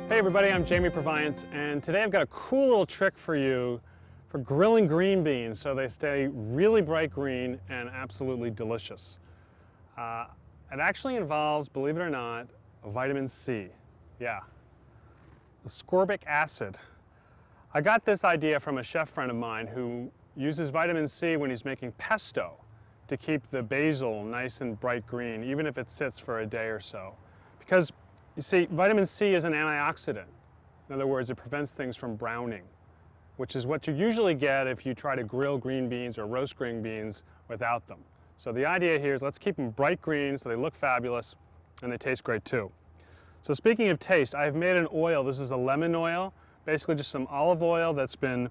Hey everybody, I'm Jamie Proviance, and today I've got a cool little trick for you for grilling green beans so they stay really bright green and absolutely delicious. It actually involves, believe it or not, vitamin C. Yeah, ascorbic acid. I got this idea from a chef friend of mine who uses vitamin C when he's making pesto to keep the basil nice and bright green, even if it sits for a day or so. Because you see, vitamin C is an antioxidant. In other words, it prevents things from browning, which is what you usually get if you try to grill green beans or roast green beans without them. So the idea here is let's keep them bright green so they look fabulous and they taste great too. So speaking of taste, I've made an oil. This is a lemon oil, basically just some olive oil that's been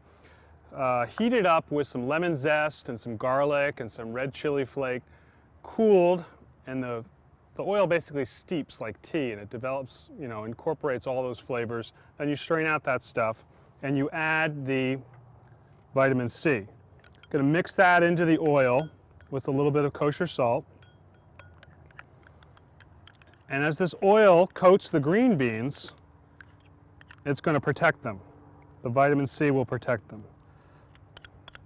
heated up with some lemon zest and some garlic and some red chili flake, cooled, and the oil basically steeps like tea, and it develops, incorporates all those flavors. Then you strain out that stuff and you add the vitamin C. Going to mix that into the oil with a little bit of kosher salt. And as this oil coats the green beans, it's going to protect them. The vitamin C will protect them.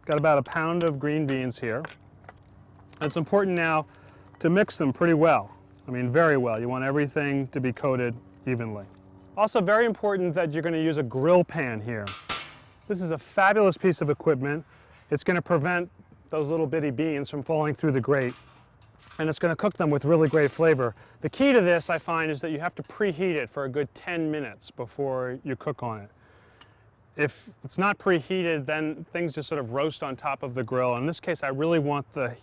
Got about a pound of green beans here. And it's important now to mix them pretty well. I mean, very well. You want everything to be coated evenly. Also very important that you're going to use a grill pan here. This is a fabulous piece of equipment. It's going to prevent those little bitty beans from falling through the grate, and it's going to cook them with really great flavor. The key to this, I find, is that you have to preheat it for a good 10 minutes before you cook on it. If it's not preheated, then things just sort of roast on top of the grill. In this case, I really want the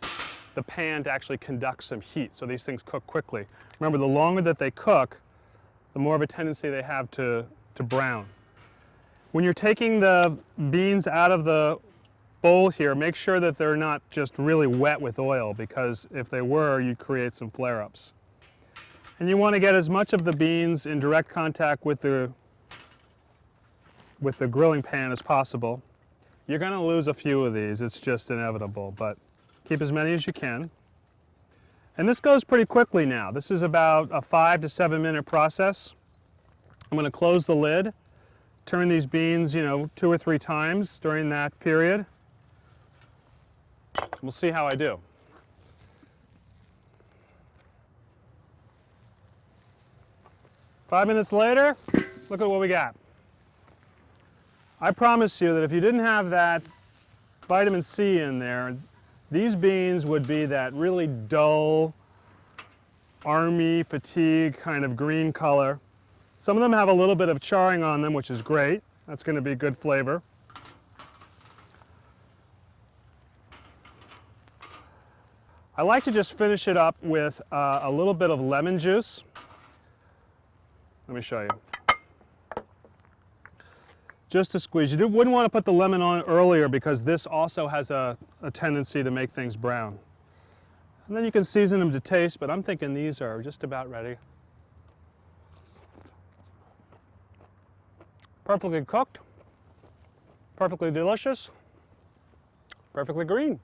pan to actually conduct some heat so these things cook quickly. Remember, the longer that they cook, the more of a tendency they have to brown. When you're taking the beans out of the bowl here, make sure that they're not just really wet with oil, because if they were, you'd create some flare-ups. And you want to get as much of the beans in direct contact with the grilling pan as possible. You're going to lose a few of these, it's just inevitable, but keep as many as you can. And this goes pretty quickly now. This is about a 5 to 7 minute process. I'm going to close the lid, turn these beans, 2 or 3 times during that period. We'll see how I do. Five minutes later, look at what we got. I promise you that if you didn't have that vitamin C in there, these beans would be that really dull, army fatigue kind of green color. Some of them have a little bit of charring on them, which is great. That's going to be good flavor. I like to just finish it up with a little bit of lemon juice. Let me show you. Just to squeeze. You wouldn't want to put the lemon on earlier because this also has a tendency to make things brown. And then you can season them to taste, but I'm thinking these are just about ready. Perfectly cooked, perfectly delicious, perfectly green.